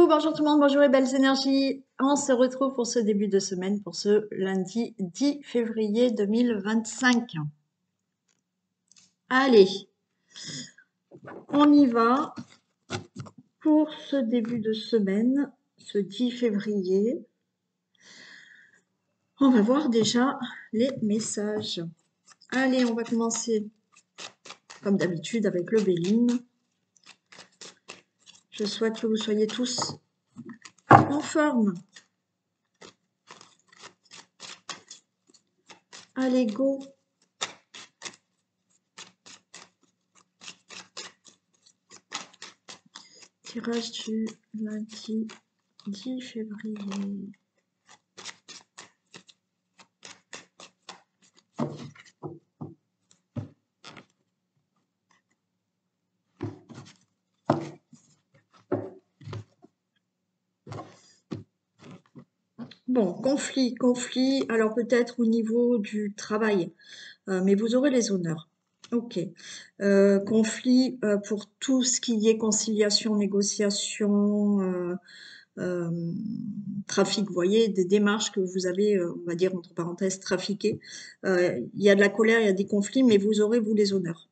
bonjour tout le monde, bonjour les belles énergies. On se retrouve pour ce début de semaine, pour ce lundi 10 février 2025. Allez, on y va pour ce début de semaine, ce 10 février. On va voir déjà les messages. Allez, on va commencer comme d'habitude avec le Béline. Je souhaite que vous soyez tous en forme. Allez, go! Tirage du lundi 10 février. Bon, conflit, alors peut-être au niveau du travail, mais vous aurez les honneurs. Ok. Conflit pour tout ce qui est conciliation, négociation, trafic, vous voyez, des démarches que vous avez, on va dire entre parenthèses, trafiquées. Il y a de la colère, il y a des conflits, mais vous aurez, vous, les honneurs.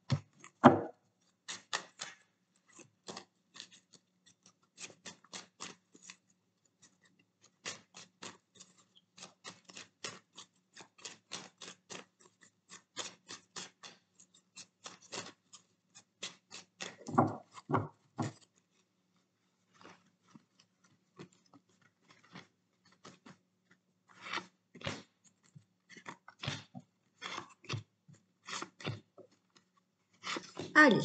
Allez.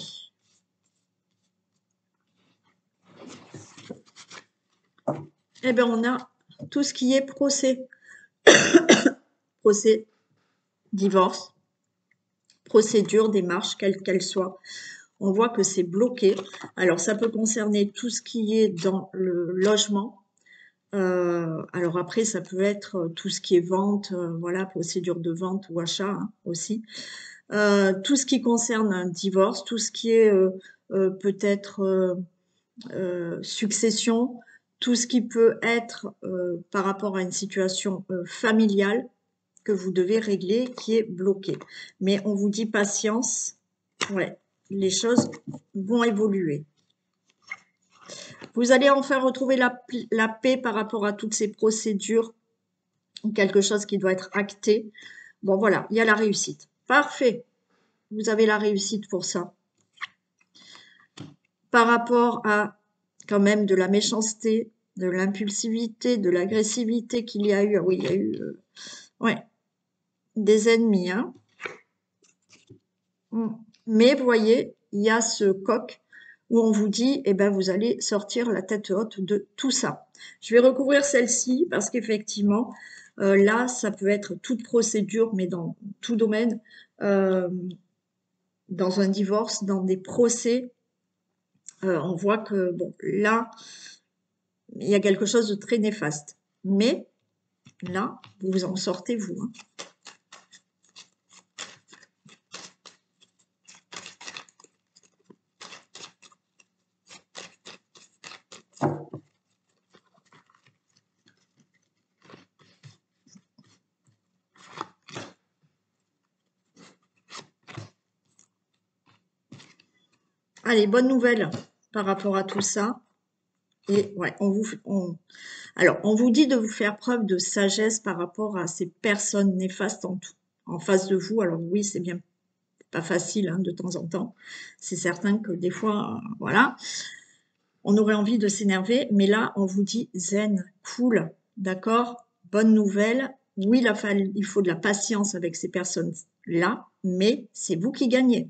Eh bien, on a tout ce qui est procès. Procès, divorce, procédure, démarche, quelle qu'elle soit. On voit que c'est bloqué. Alors, ça peut concerner tout ce qui est dans le logement. Alors après, ça peut être tout ce qui est vente, voilà, procédure de vente ou achat hein, aussi. Tout ce qui concerne un divorce, tout ce qui est peut-être succession, tout ce qui peut être par rapport à une situation familiale que vous devez régler, qui est bloqué. Mais on vous dit patience, ouais, les choses vont évoluer. Vous allez enfin retrouver la paix par rapport à toutes ces procédures, quelque chose qui doit être acté. Bon, voilà, il y a la réussite. Parfait. Vous avez la réussite pour ça. Par rapport à quand même de la méchanceté, de l'impulsivité, de l'agressivité qu'il y a eu. Ah oui, il y a eu ouais, des ennemis. Hein. Mais vous voyez, il y a ce coq où on vous dit, eh ben, vous allez sortir la tête haute de tout ça. Je vais recouvrir celle-ci parce qu'effectivement, là, ça peut être toute procédure, mais dans tout domaine, dans un divorce, dans des procès, on voit que, bon, là, il y a quelque chose de très néfaste. Mais là, vous vous en sortez, vous. Hein. Allez, bonne nouvelle par rapport à tout ça. Et ouais, alors, on vous dit de vous faire preuve de sagesse par rapport à ces personnes néfastes en face de vous. Alors oui, c'est bien pas facile hein, de temps en temps. C'est certain que des fois, voilà, on aurait envie de s'énerver. Mais là, on vous dit zen, cool, d'accord, bonne nouvelle. Oui, il faut de la patience avec ces personnes-là, mais c'est vous qui gagnez.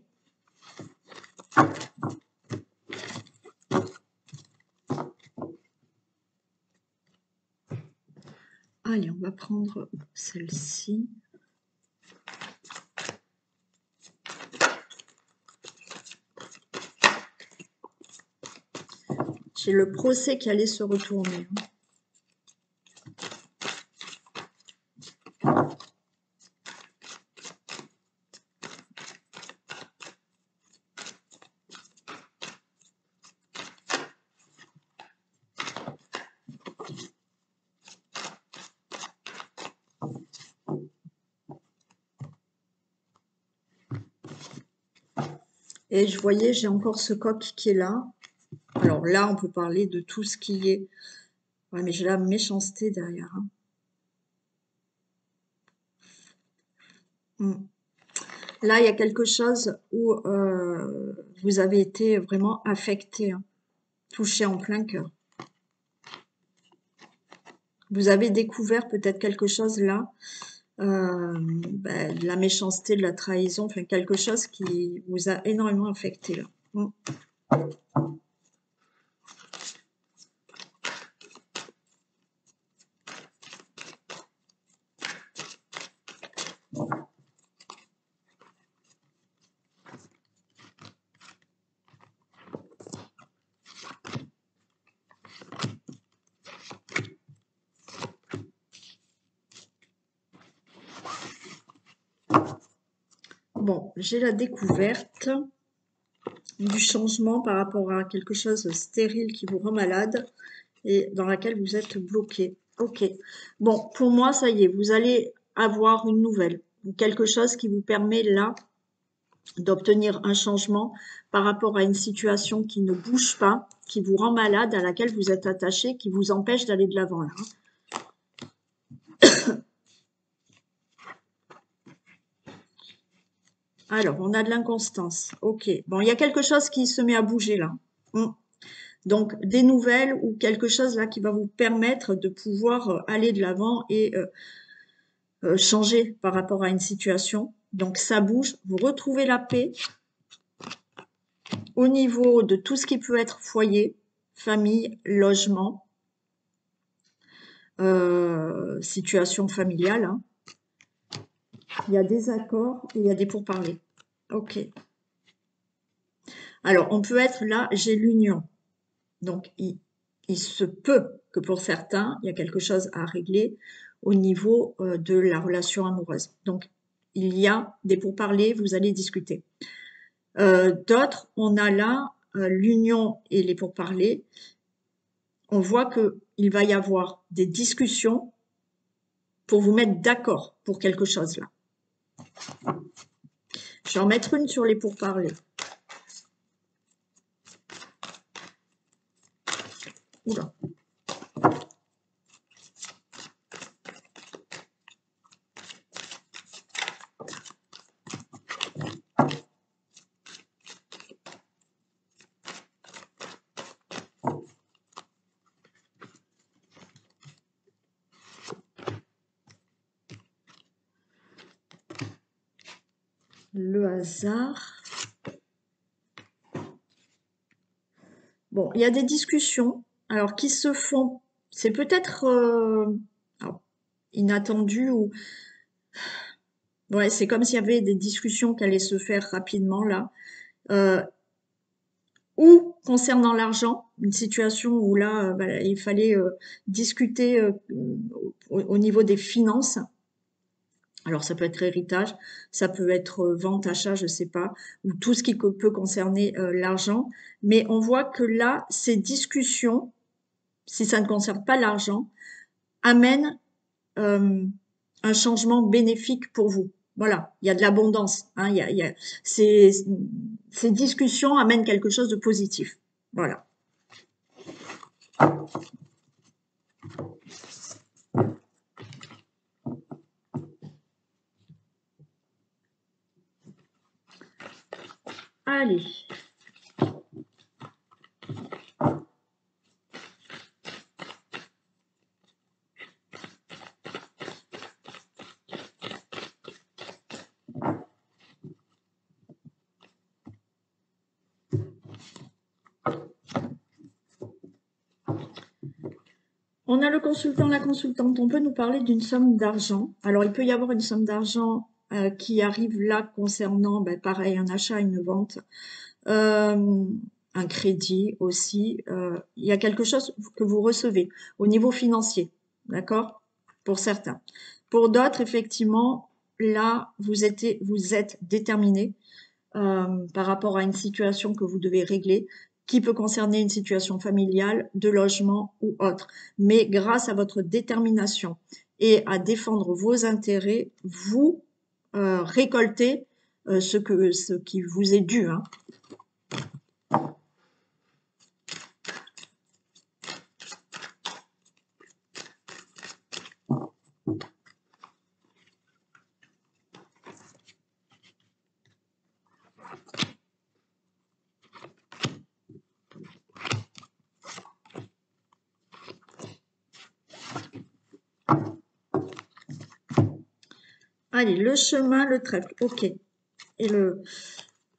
Allez, on va prendre celle-ci. J'ai le procès qui allait se retourner. Et je voyais, j'ai encore ce coq qui est là. Alors là, on peut parler de tout ce qui est... Ouais, mais j'ai la méchanceté derrière. Hein. Là, il y a quelque chose où vous avez été vraiment affecté, hein, touché en plein cœur. Vous avez découvert peut-être quelque chose là, de la méchanceté, de la trahison, enfin quelque chose qui vous a énormément affecté là. Bon, j'ai la découverte du changement par rapport à quelque chose de stérile qui vous rend malade et dans laquelle vous êtes bloqué. Ok. Bon, pour moi, ça y est, vous allez avoir une nouvelle ou quelque chose qui vous permet là d'obtenir un changement par rapport à une situation qui ne bouge pas, qui vous rend malade, à laquelle vous êtes attaché, qui vous empêche d'aller de l'avant là. Alors, on a de l'inconstance. Ok. Bon, il y a quelque chose qui se met à bouger là. Donc, des nouvelles ou quelque chose là qui va vous permettre de pouvoir aller de l'avant et changer par rapport à une situation. Donc, ça bouge. Vous retrouvez la paix au niveau de tout ce qui peut être foyer, famille, logement, situation familiale. Hein. Il y a des accords et il y a des pourparlers. Ok. Alors, on peut être là, j'ai l'union. Donc, il se peut que pour certains, il y a quelque chose à régler au niveau de la relation amoureuse. Donc, il y a des pourparlers, vous allez discuter. D'autres, on a là l'union et les pourparlers. On voit qu'il va y avoir des discussions pour vous mettre d'accord pour quelque chose là. Je vais en mettre une sur les pourparlers. Oula. Le hasard. Bon, il y a des discussions, alors qui se font, c'est peut-être inattendu ou ouais, c'est comme s'il y avait des discussions qui allaient se faire rapidement là, ou concernant l'argent, une situation où là, il fallait discuter au niveau des finances. Alors ça peut être héritage, ça peut être vente, achat, je sais pas, ou tout ce qui peut concerner l'argent. Mais on voit que là, ces discussions, si ça ne concerne pas l'argent, amènent un changement bénéfique pour vous. Voilà, il y a de l'abondance. Hein, ces discussions amènent quelque chose de positif. Voilà. Allez. On a le consultant, la consultante. On peut nous parler d'une somme d'argent. Alors, il peut y avoir une somme d'argent qui arrive là concernant, pareil, un achat, une vente, un crédit aussi. Il y a quelque chose que vous recevez au niveau financier, d'accord? Pour certains. Pour d'autres, effectivement, là, vous êtes déterminé par rapport à une situation que vous devez régler, qui peut concerner une situation familiale, de logement ou autre. Mais grâce à votre détermination et à défendre vos intérêts, vous récoltez ce qui vous est dû. Hein. Allez, le chemin, le trèfle, ok. Et le...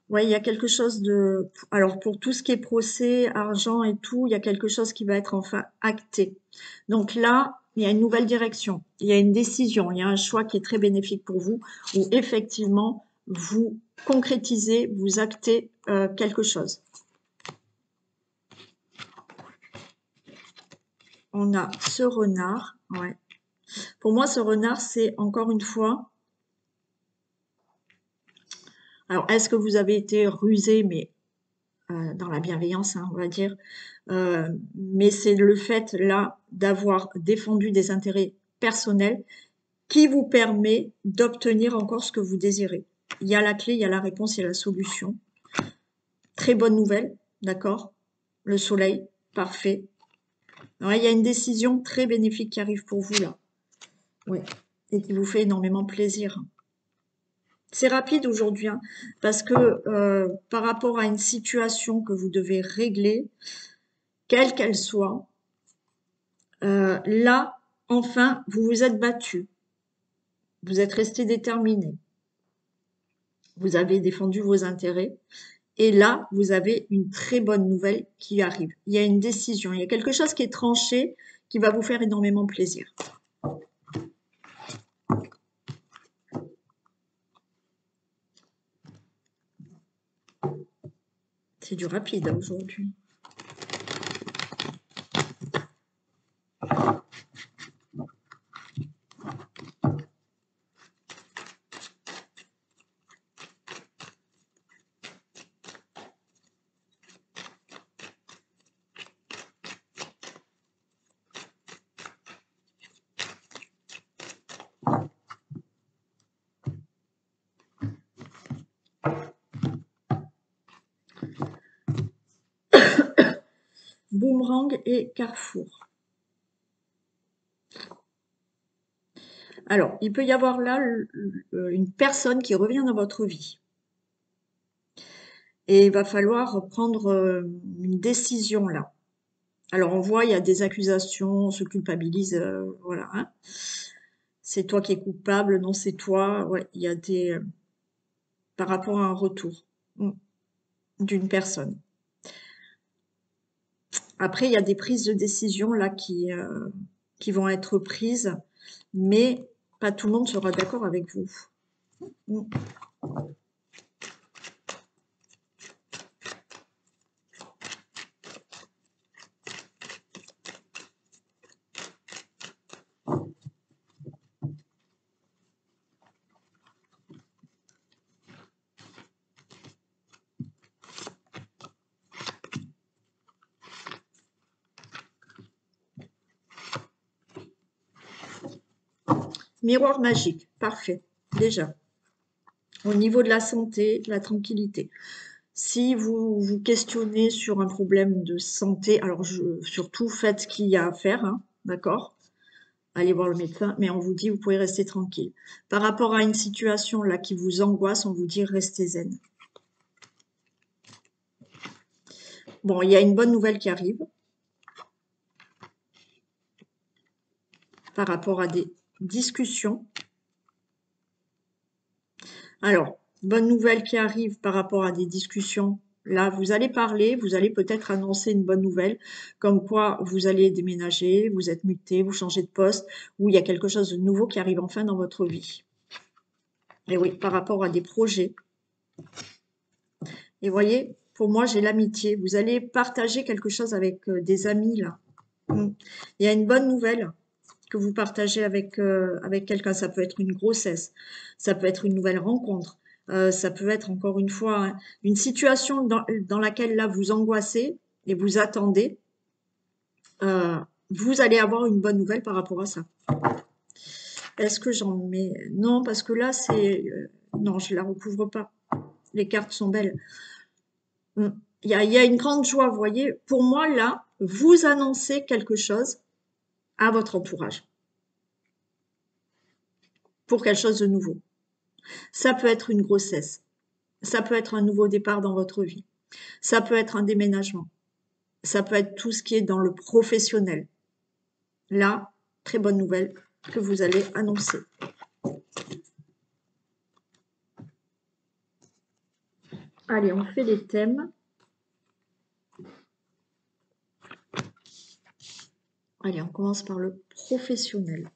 Ouais, il y a quelque chose de... Alors, pour tout ce qui est procès, argent et tout, il y a quelque chose qui va être enfin acté. Donc là, il y a une nouvelle direction, il y a une décision, il y a un choix qui est très bénéfique pour vous, où effectivement, vous concrétisez, vous actez quelque chose. On a ce renard, ouais. Pour moi, ce renard, c'est encore une fois... Alors, est-ce que vous avez été rusé, mais dans la bienveillance, hein, on va dire, mais c'est le fait là d'avoir défendu des intérêts personnels qui vous permet d'obtenir encore ce que vous désirez. Il y a la clé, il y a la réponse, il y a la solution. Très bonne nouvelle, d'accord? Le soleil, parfait. Alors, il y a une décision très bénéfique qui arrive pour vous là. Oui, et qui vous fait énormément plaisir. C'est rapide aujourd'hui, hein, parce que par rapport à une situation que vous devez régler, quelle qu'elle soit, là, enfin, vous vous êtes battu. Vous êtes resté déterminé. Vous avez défendu vos intérêts. Et là, vous avez une très bonne nouvelle qui arrive. Il y a une décision, il y a quelque chose qui est tranché, qui va vous faire énormément plaisir. C'est du rapide aujourd'hui. Boomerang et Carrefour. Alors, il peut y avoir là une personne qui revient dans votre vie. Et il va falloir prendre une décision là. Alors, on voit, il y a des accusations, on se culpabilise, voilà. Hein. C'est toi qui es coupable, non, c'est toi. Ouais, il y a des... par rapport à un retour d'une personne. Après, il y a des prises de décision là qui vont être prises, mais pas tout le monde sera d'accord avec vous. Miroir magique, parfait, déjà. Au niveau de la santé, de la tranquillité. Si vous vous questionnez sur un problème de santé, alors surtout faites ce qu'il y a à faire, hein, d'accord? Allez voir le médecin, mais on vous dit vous pouvez rester tranquille. Par rapport à une situation là qui vous angoisse, on vous dit restez zen. Bon, il y a une bonne nouvelle qui arrive par rapport à des discussions. Alors, bonne nouvelle qui arrive par rapport à des discussions. Là, vous allez parler, vous allez peut-être annoncer une bonne nouvelle, comme quoi vous allez déménager, vous êtes muté, vous changez de poste, ou il y a quelque chose de nouveau qui arrive enfin dans votre vie. Et oui, par rapport à des projets. Et voyez, pour moi, j'ai l'amitié. Vous allez partager quelque chose avec des amis, là. Il y a une bonne nouvelle que vous partagez avec, avec quelqu'un. Ça peut être une grossesse, ça peut être une nouvelle rencontre, ça peut être encore une fois hein, une situation dans laquelle là vous angoissez et vous attendez. Vous allez avoir une bonne nouvelle par rapport à ça. Est-ce que j'en mets? Non, parce que là, c'est... non, je ne la recouvre pas. Les cartes sont belles. Mm. Il y a une grande joie, vous voyez. Pour moi, là, vous annoncez quelque chose à votre entourage pour quelque chose de nouveau. Ça peut être une grossesse, ça peut être un nouveau départ dans votre vie, ça peut être un déménagement, ça peut être tout ce qui est dans le professionnel. Là, très bonne nouvelle que vous allez annoncer. Allez, on fait les thèmes. Allez, on commence par le professionnel.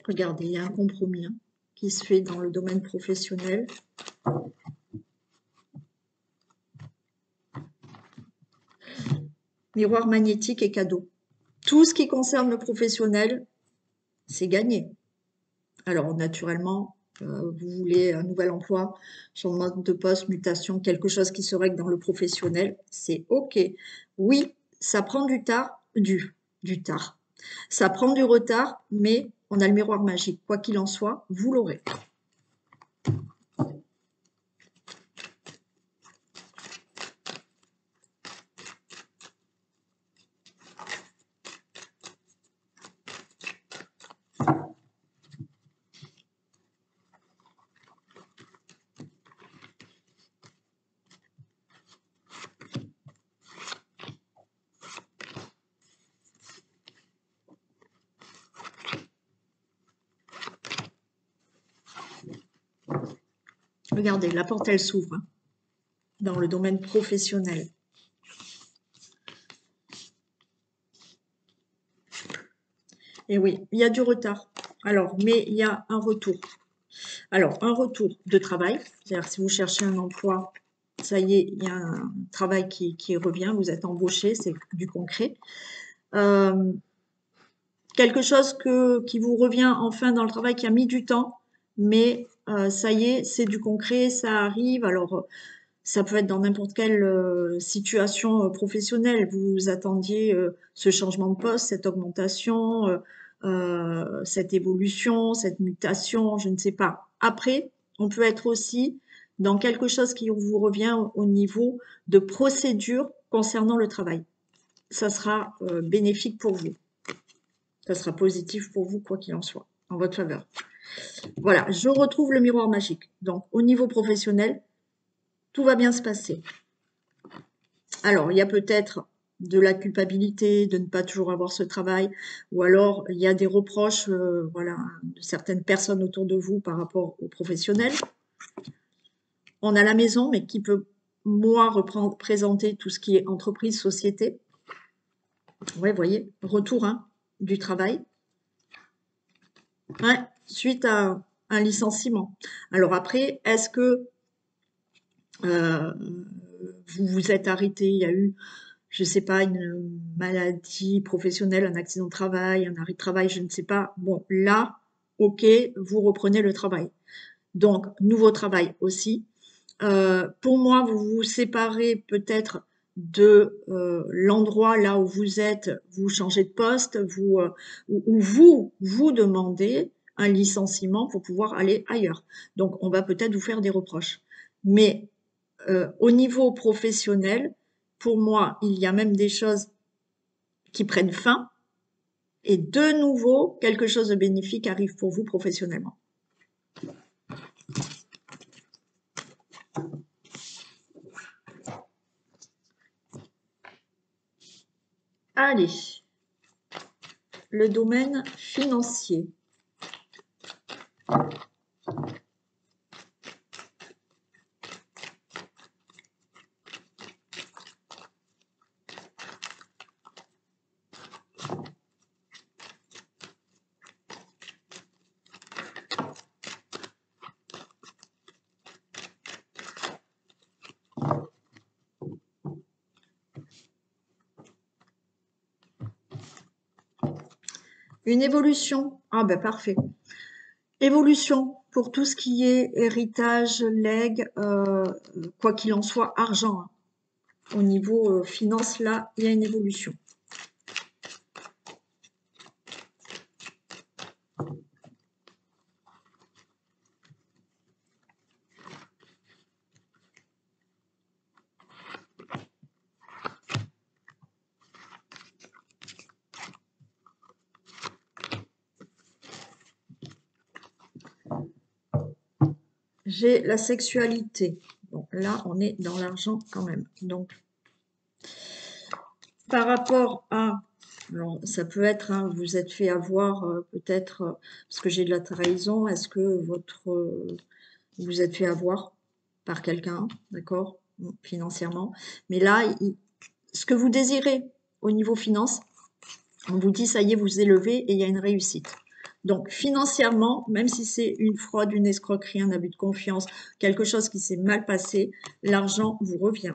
Regardez, il y a un compromis qui se fait dans le domaine professionnel. Miroir magnétique et cadeau. Tout ce qui concerne le professionnel, c'est gagné. Alors, naturellement, vous voulez un nouvel emploi, changement de poste, mutation, quelque chose qui se règle dans le professionnel, c'est OK. Oui, ça prend du tard. Ça prend du retard, mais on a le miroir magique. Quoi qu'il en soit, vous l'aurez. Regardez, la porte, elle s'ouvre dans le domaine professionnel. Et oui, il y a du retard. Alors, mais il y a un retour. Alors, un retour de travail, c'est-à-dire si vous cherchez un emploi, ça y est, il y a un travail qui revient, vous êtes embauché, c'est du concret. Quelque chose qui vous revient enfin dans le travail qui a mis du temps, mais ça y est, c'est du concret, ça arrive. Alors, ça peut être dans n'importe quelle situation professionnelle. Vous attendiez ce changement de poste, cette augmentation, cette évolution, cette mutation, je ne sais pas. Après, on peut être aussi dans quelque chose qui vous revient au niveau de procédure concernant le travail. Ça sera bénéfique pour vous. Ça sera positif pour vous, quoi qu'il en soit, en votre faveur. Voilà, je retrouve le miroir magique. Donc, au niveau professionnel, tout va bien se passer. Alors, il y a peut-être de la culpabilité de ne pas toujours avoir ce travail, ou alors il y a des reproches voilà, de certaines personnes autour de vous par rapport aux professionnels. On a la maison, mais qui peut, moi, représenter tout ce qui est entreprise, société. Ouais, vous voyez, retour du travail. Ouais, suite à un licenciement. Alors après, est-ce que vous vous êtes arrêté, il y a eu, je ne sais pas, une maladie professionnelle, un accident de travail, un arrêt de travail, je ne sais pas. Bon, là, ok, vous reprenez le travail. Donc, nouveau travail aussi. Pour moi, vous vous séparez peut-être de l'endroit là où vous êtes, vous changez de poste, ou vous demandez un licenciement pour pouvoir aller ailleurs. Donc, on va peut-être vous faire des reproches. Mais au niveau professionnel, pour moi, il y a même des choses qui prennent fin et de nouveau, quelque chose de bénéfique arrive pour vous professionnellement. Allez, le domaine financier. Une évolution. Ah ben parfait. Évolution pour tout ce qui est héritage, legs, quoi qu'il en soit, argent, hein. Au niveau finance, là, il y a une évolution. J'ai la sexualité. Bon, là, on est dans l'argent quand même. Donc, par rapport à, alors ça peut être, hein, vous êtes fait avoir peut-être, parce que j'ai de la trahison, est-ce que vous êtes fait avoir par quelqu'un, d'accord, financièrement. Mais là, ce que vous désirez au niveau finance, on vous dit, ça y est, vous élevez et il y a une réussite. Donc, financièrement, même si c'est une fraude, une escroquerie, un abus de confiance, quelque chose qui s'est mal passé, l'argent vous revient.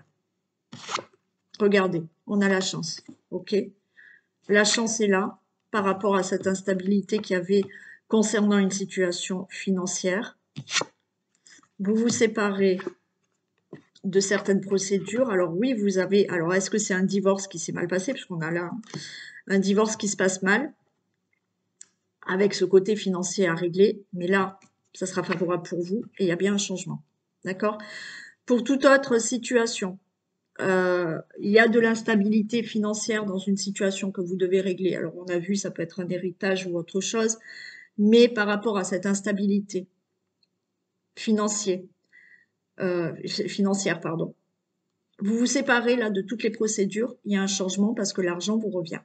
Regardez, on a la chance, ok? La chance est là par rapport à cette instabilité qu'il y avait concernant une situation financière. Vous vous séparez de certaines procédures. Alors oui, vous avez... Alors, est-ce que c'est un divorce qui s'est mal passé? Parce qu'on a là un divorce qui se passe mal, avec ce côté financier à régler. Mais là, ça sera favorable pour vous et il y a bien un changement. D'accord? Pour toute autre situation, il y a de l'instabilité financière dans une situation que vous devez régler. Alors, on a vu, ça peut être un héritage ou autre chose. Mais par rapport à cette instabilité financière, pardon, vous vous séparez là de toutes les procédures, il y a un changement parce que l'argent vous revient.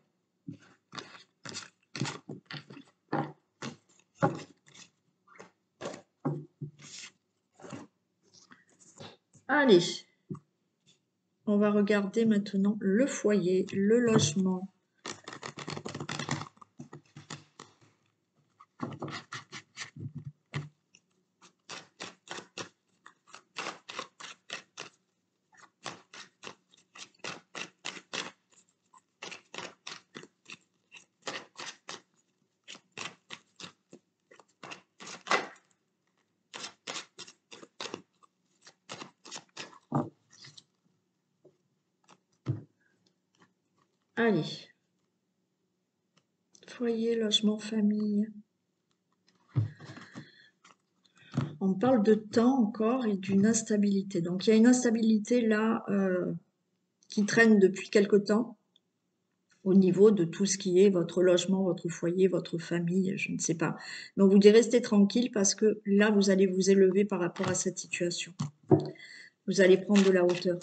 Allez, on va regarder maintenant le foyer, le logement. Allez, foyer, logement, famille. On parle de temps encore et d'une instabilité. Donc il y a une instabilité là qui traîne depuis quelque temps au niveau de tout ce qui est votre logement, votre foyer, votre famille, je ne sais pas. Donc vous devez rester tranquille parce que là, vous allez vous élever par rapport à cette situation. Vous allez prendre de la hauteur.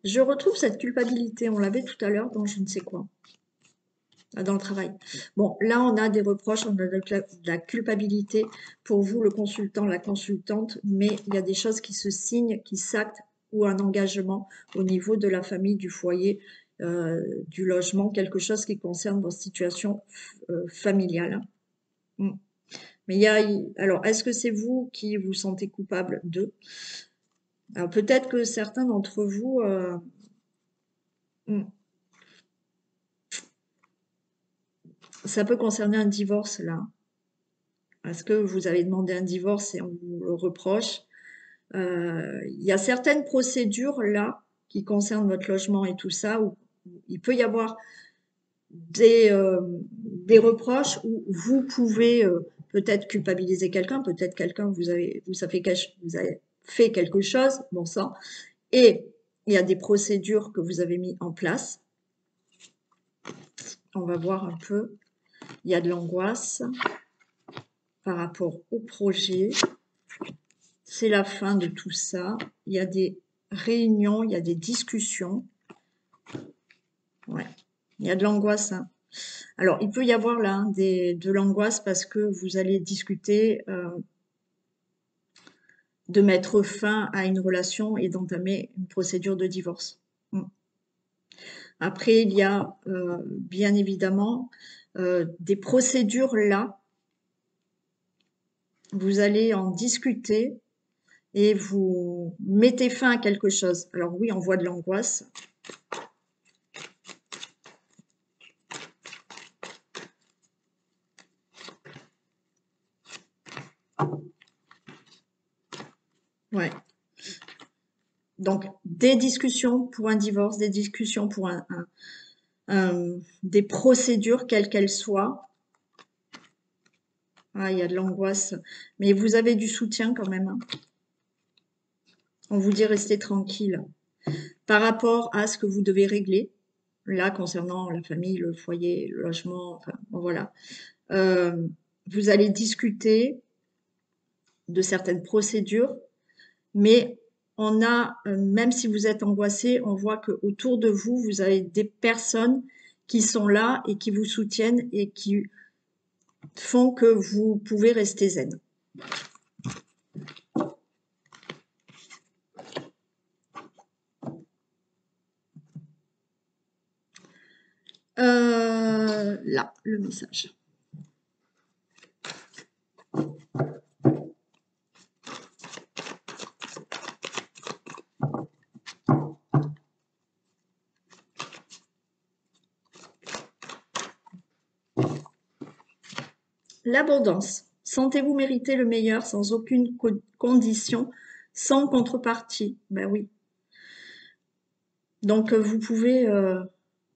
Je retrouve cette culpabilité, on l'avait tout à l'heure dans je ne sais quoi, dans le travail. Bon, là on a des reproches, on a de la culpabilité pour vous, le consultant, la consultante, mais il y a des choses qui se signent, qui s'actent, ou un engagement au niveau de la famille, du foyer, du logement, quelque chose qui concerne votre situation familiale. Mm. Mais il y a, alors, est-ce que c'est vous qui vous sentez coupable d'eux? Alors peut-être que certains d'entre vous, ça peut concerner un divorce là. Est-ce que vous avez demandé un divorce et on vous le reproche? Il y a certaines procédures là qui concernent votre logement et tout ça où il peut y avoir des reproches où vous pouvez peut-être culpabiliser quelqu'un, peut-être quelqu'un vous avez fait quelque chose, bon sang, et il y a des procédures que vous avez mis en place. On va voir un peu. Il y a de l'angoisse par rapport au projet. C'est la fin de tout ça. Il y a des réunions, il y a des discussions. Ouais. Il y a de l'angoisse, hein. Alors, il peut y avoir là de l'angoisse parce que vous allez discuter de mettre fin à une relation et d'entamer une procédure de divorce. Après, il y a bien évidemment des procédures là. Vous allez en discuter et vous mettez fin à quelque chose. Alors oui, on voit de l'angoisse. Ouais. Donc, des discussions pour un divorce, des discussions pour des procédures, quelles qu'elles soient. Ah, il y a de l'angoisse. Mais vous avez du soutien quand même. Hein. On vous dit restez tranquille. Par rapport à ce que vous devez régler, là, concernant la famille, le foyer, le logement, enfin, bon, voilà. Vous allez discuter de certaines procédures, mais on a, même si vous êtes angoissé, on voit qu'autour de vous, vous avez des personnes qui sont là et qui vous soutiennent et qui font que vous pouvez rester zen. Là, le message. L'abondance. Sentez-vous mériter le meilleur sans aucune condition, sans contrepartie. Ben oui. Donc, vous pouvez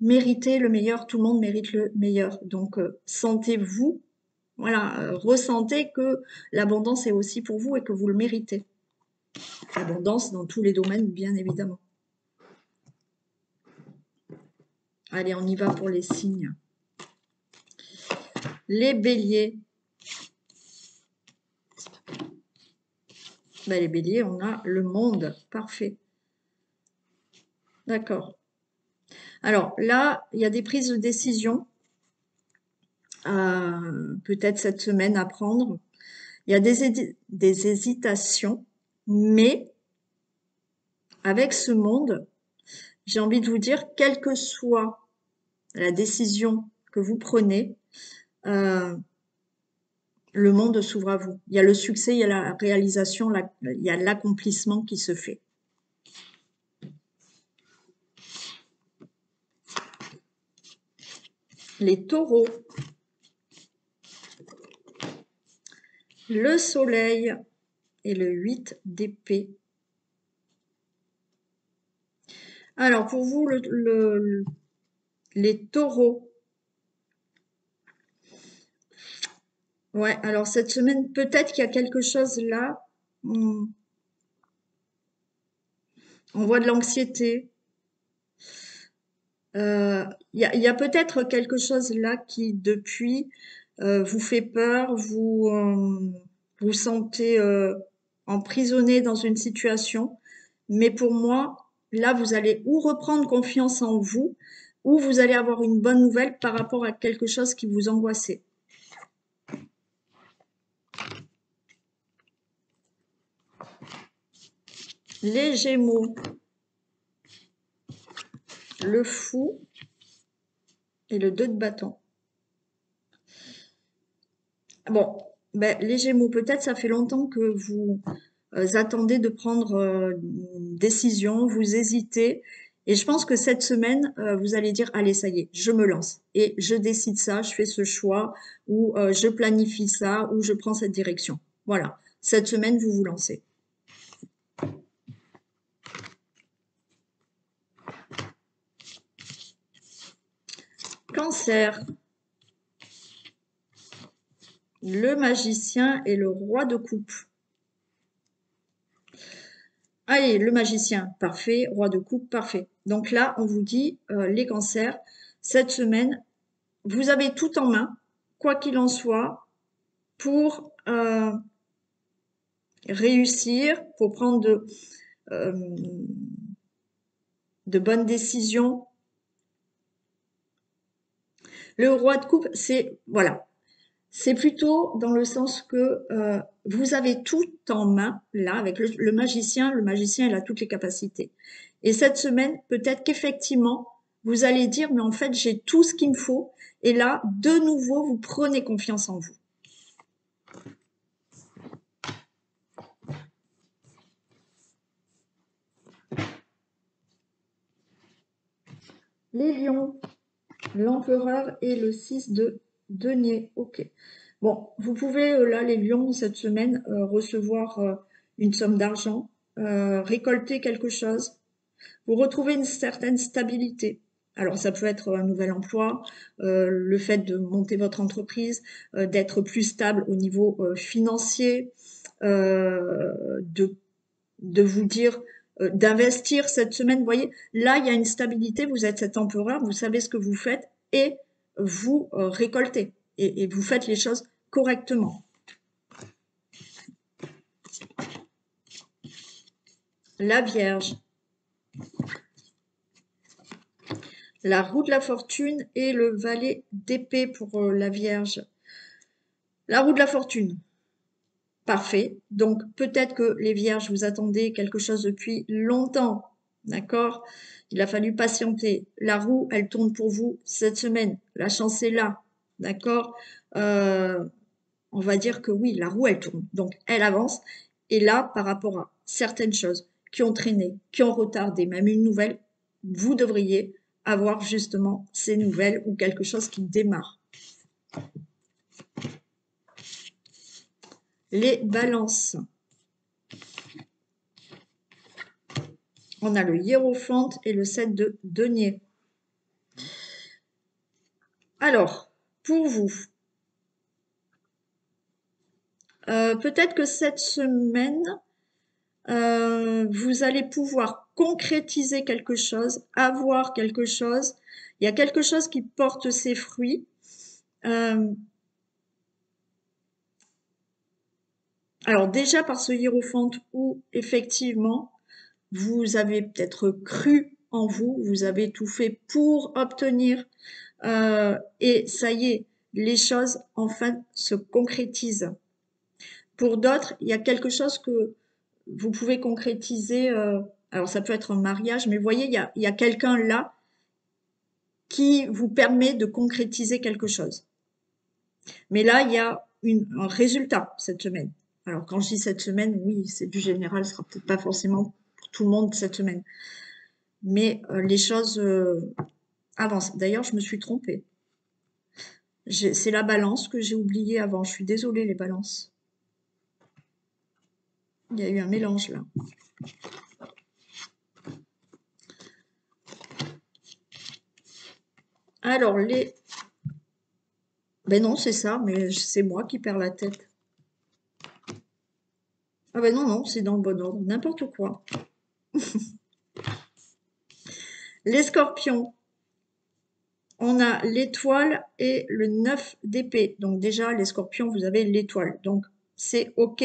mériter le meilleur, tout le monde mérite le meilleur. Donc, sentez-vous, voilà, ressentez que l'abondance est aussi pour vous et que vous le méritez. L'abondance dans tous les domaines, bien évidemment. Allez, on y va pour les signes. Les béliers. Ben, les béliers, on a le monde. Parfait. D'accord. Alors là, il y a des prises de décision, peut-être cette semaine à prendre. Il y a des hésitations, mais avec ce monde, j'ai envie de vous dire, quelle que soit la décision que vous prenez, le monde s'ouvre à vous. Il y a le succès, il y a la réalisation, il y a l'accomplissement qui se fait. Les taureaux. Le soleil et le 8 d'épée. Alors, pour vous, les taureaux. Ouais, alors cette semaine, peut-être qu'il y a quelque chose là. On voit de l'anxiété. Il y a peut-être quelque chose là qui, depuis, vous fait peur, vous sentez emprisonné dans une situation. Mais pour moi, là, vous allez ou reprendre confiance en vous, ou vous allez avoir une bonne nouvelle par rapport à quelque chose qui vous angoissait. Les Gémeaux, le Fou et le 2 de bâton. Bon, ben, les Gémeaux, peut-être ça fait longtemps que vous attendez de prendre une décision, vous hésitez. Et je pense que cette semaine, vous allez dire, allez, ça y est, je me lance. Et je décide ça, je fais ce choix, ou je planifie ça, ou je prends cette direction. Voilà, cette semaine, vous vous lancez. Cancer. Le magicien et le roi de coupe. Allez, le magicien, parfait. Roi de coupe, parfait. Donc là, on vous dit, les cancers, cette semaine, vous avez tout en main, quoi qu'il en soit, pour réussir, pour prendre de bonnes décisions. Le roi de coupe, c'est, voilà, c'est plutôt dans le sens que vous avez tout en main, là, avec le magicien. Le magicien, il a toutes les capacités. Et cette semaine, peut-être qu'effectivement, vous allez dire, mais en fait, j'ai tout ce qu'il me faut. Et là, de nouveau, vous prenez confiance en vous. Les lions, l'empereur et le 6 de denier. Ok. Bon, vous pouvez, là, les lions, cette semaine, recevoir une somme d'argent, récolter quelque chose. Vous retrouvez une certaine stabilité. Alors, ça peut être un nouvel emploi, le fait de monter votre entreprise, d'être plus stable au niveau financier, de vous dire d'investir cette semaine. Vous voyez, là, il y a une stabilité, vous êtes cet empereur, vous savez ce que vous faites et vous récoltez et vous faites les choses correctement. La Vierge, la roue de la fortune et le valet d'épée pour la Vierge. La roue de la fortune, parfait. Donc peut-être que les Vierges, vous attendez quelque chose depuis longtemps, d'accord? Il a fallu patienter. La roue, elle tourne pour vous cette semaine. La chance est là, d'accord? On va dire que oui, la roue, elle tourne. Donc elle avance. Et là, par rapport à certaines choses qui ont traîné, qui ont retardé, même une nouvelle, vous devriez avoir justement ces nouvelles ou quelque chose qui démarre. Les balances. On a le hiérophante et le 7 de denier. Alors, pour vous, peut-être que cette semaine, vous allez pouvoir concrétiser quelque chose, avoir quelque chose. Il y a quelque chose qui porte ses fruits. Alors déjà par ce hiérophante où effectivement, vous avez peut-être cru en vous, vous avez tout fait pour obtenir, et ça y est, les choses enfin se concrétisent. Pour d'autres, il y a quelque chose que vous pouvez concrétiser, alors ça peut être un mariage, mais vous voyez, il y a quelqu'un là qui vous permet de concrétiser quelque chose. Mais là, il y a un résultat cette semaine. Alors quand je dis cette semaine, oui, c'est du général, ce sera peut-être pas forcément pour tout le monde cette semaine. Mais les choses avancent. D'ailleurs, je me suis trompée. C'est la balance que j'ai oubliée avant. Je suis désolée, les balances. Il y a eu un mélange là. Alors, les... Ben non, c'est ça, mais c'est moi qui perds la tête. Ah ben non, non, c'est dans le bon ordre. N'importe quoi. Les scorpions. On a l'étoile et le 9 d'épée. Donc déjà, les scorpions, vous avez l'étoile. Donc c'est OK.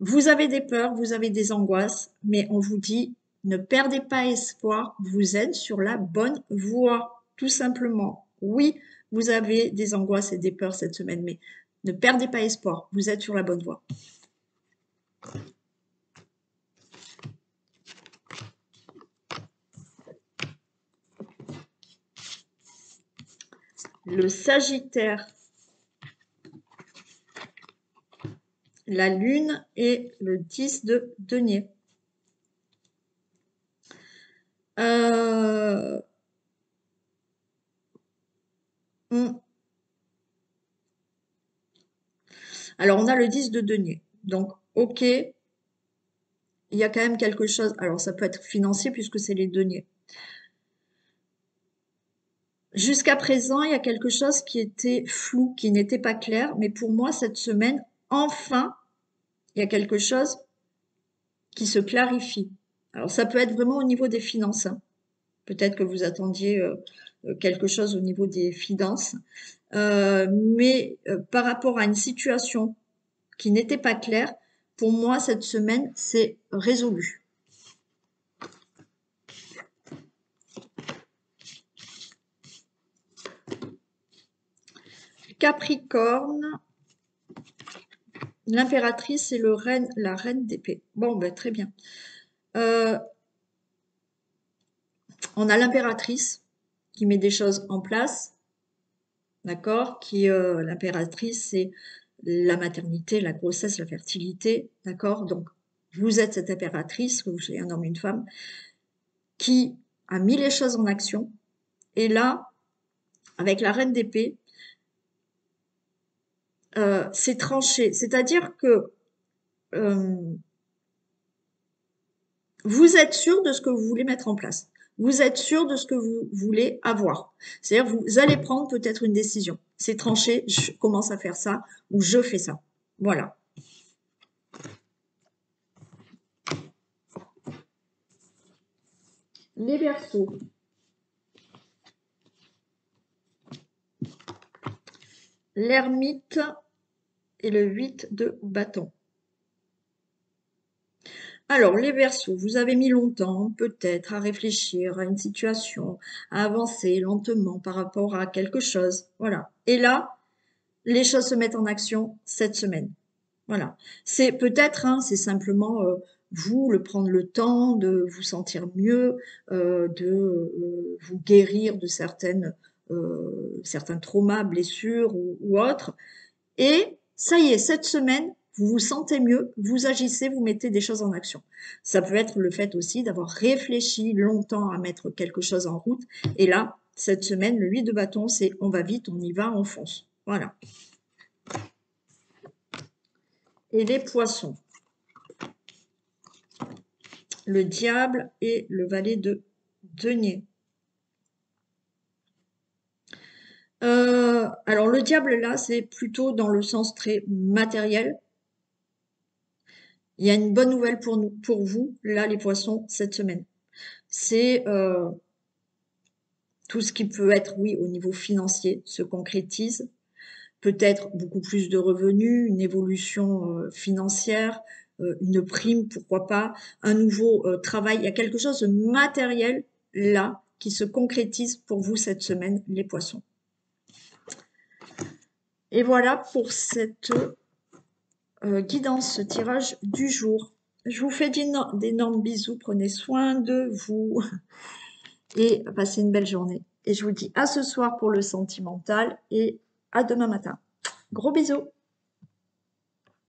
Vous avez des peurs, vous avez des angoisses, mais on vous dit, ne perdez pas espoir, vous êtes sur la bonne voie, tout simplement. Oui, vous avez des angoisses et des peurs cette semaine, mais ne perdez pas espoir, vous êtes sur la bonne voie. Le Sagittaire, la Lune et le 10 de denier. Alors, on a le 10 de denier. Donc, OK, il y a quand même quelque chose. Alors, ça peut être financier puisque c'est les deniers. Jusqu'à présent, il y a quelque chose qui était flou, qui n'était pas clair, mais pour moi, cette semaine, enfin, il y a quelque chose qui se clarifie. Alors, ça peut être vraiment au niveau des finances, hein. Peut-être que vous attendiez quelque chose au niveau des finances, mais par rapport à une situation qui n'était pas claire, pour moi, cette semaine, c'est résolu. Capricorne, l'impératrice et la reine d'épée. Bon, ben, très bien. On a l'impératrice qui met des choses en place, d'accord? L'impératrice, c'est la maternité, la grossesse, la fertilité, d'accord? Donc, vous êtes cette impératrice, que vous soyez un homme ou une femme, qui a mis les choses en action. Et là, avec la reine d'épée, c'est tranché. C'est-à-dire que vous êtes sûr de ce que vous voulez mettre en place. Vous êtes sûr de ce que vous voulez avoir. C'est-à-dire vous allez prendre peut-être une décision. C'est tranché, je commence à faire ça ou je fais ça. Voilà. Les Verseaux. L'ermite et le 8 de bâton. Alors, les Verseaux, vous avez mis longtemps, peut-être, à réfléchir à une situation, à avancer lentement par rapport à quelque chose. Voilà. Et là, les choses se mettent en action cette semaine. Voilà. C'est peut-être, hein, c'est simplement vous, prendre le temps de vous sentir mieux, de vous guérir de certains traumas, blessures ou autres. Et ça y est, cette semaine, vous vous sentez mieux, vous agissez, vous mettez des choses en action. Ça peut être le fait aussi d'avoir réfléchi longtemps à mettre quelque chose en route. Et là, cette semaine, le 8 de bâton, c'est on va vite, on y va, on fonce. Voilà. Et les poissons. Le diable et le valet de denier. Alors le diable là, c'est plutôt dans le sens très matériel. Il y a une bonne nouvelle pour vous, là les poissons, cette semaine. C'est tout ce qui peut être, oui, au niveau financier, se concrétise. Peut-être beaucoup plus de revenus, une évolution financière, une prime, pourquoi pas, un nouveau travail. Il y a quelque chose de matériel là qui se concrétise pour vous cette semaine, les poissons. Et voilà pour cette guidance, ce tirage du jour. Je vous fais d'énormes bisous, prenez soin de vous et passez une belle journée. Et je vous dis à ce soir pour le sentimental et à demain matin. Gros bisous!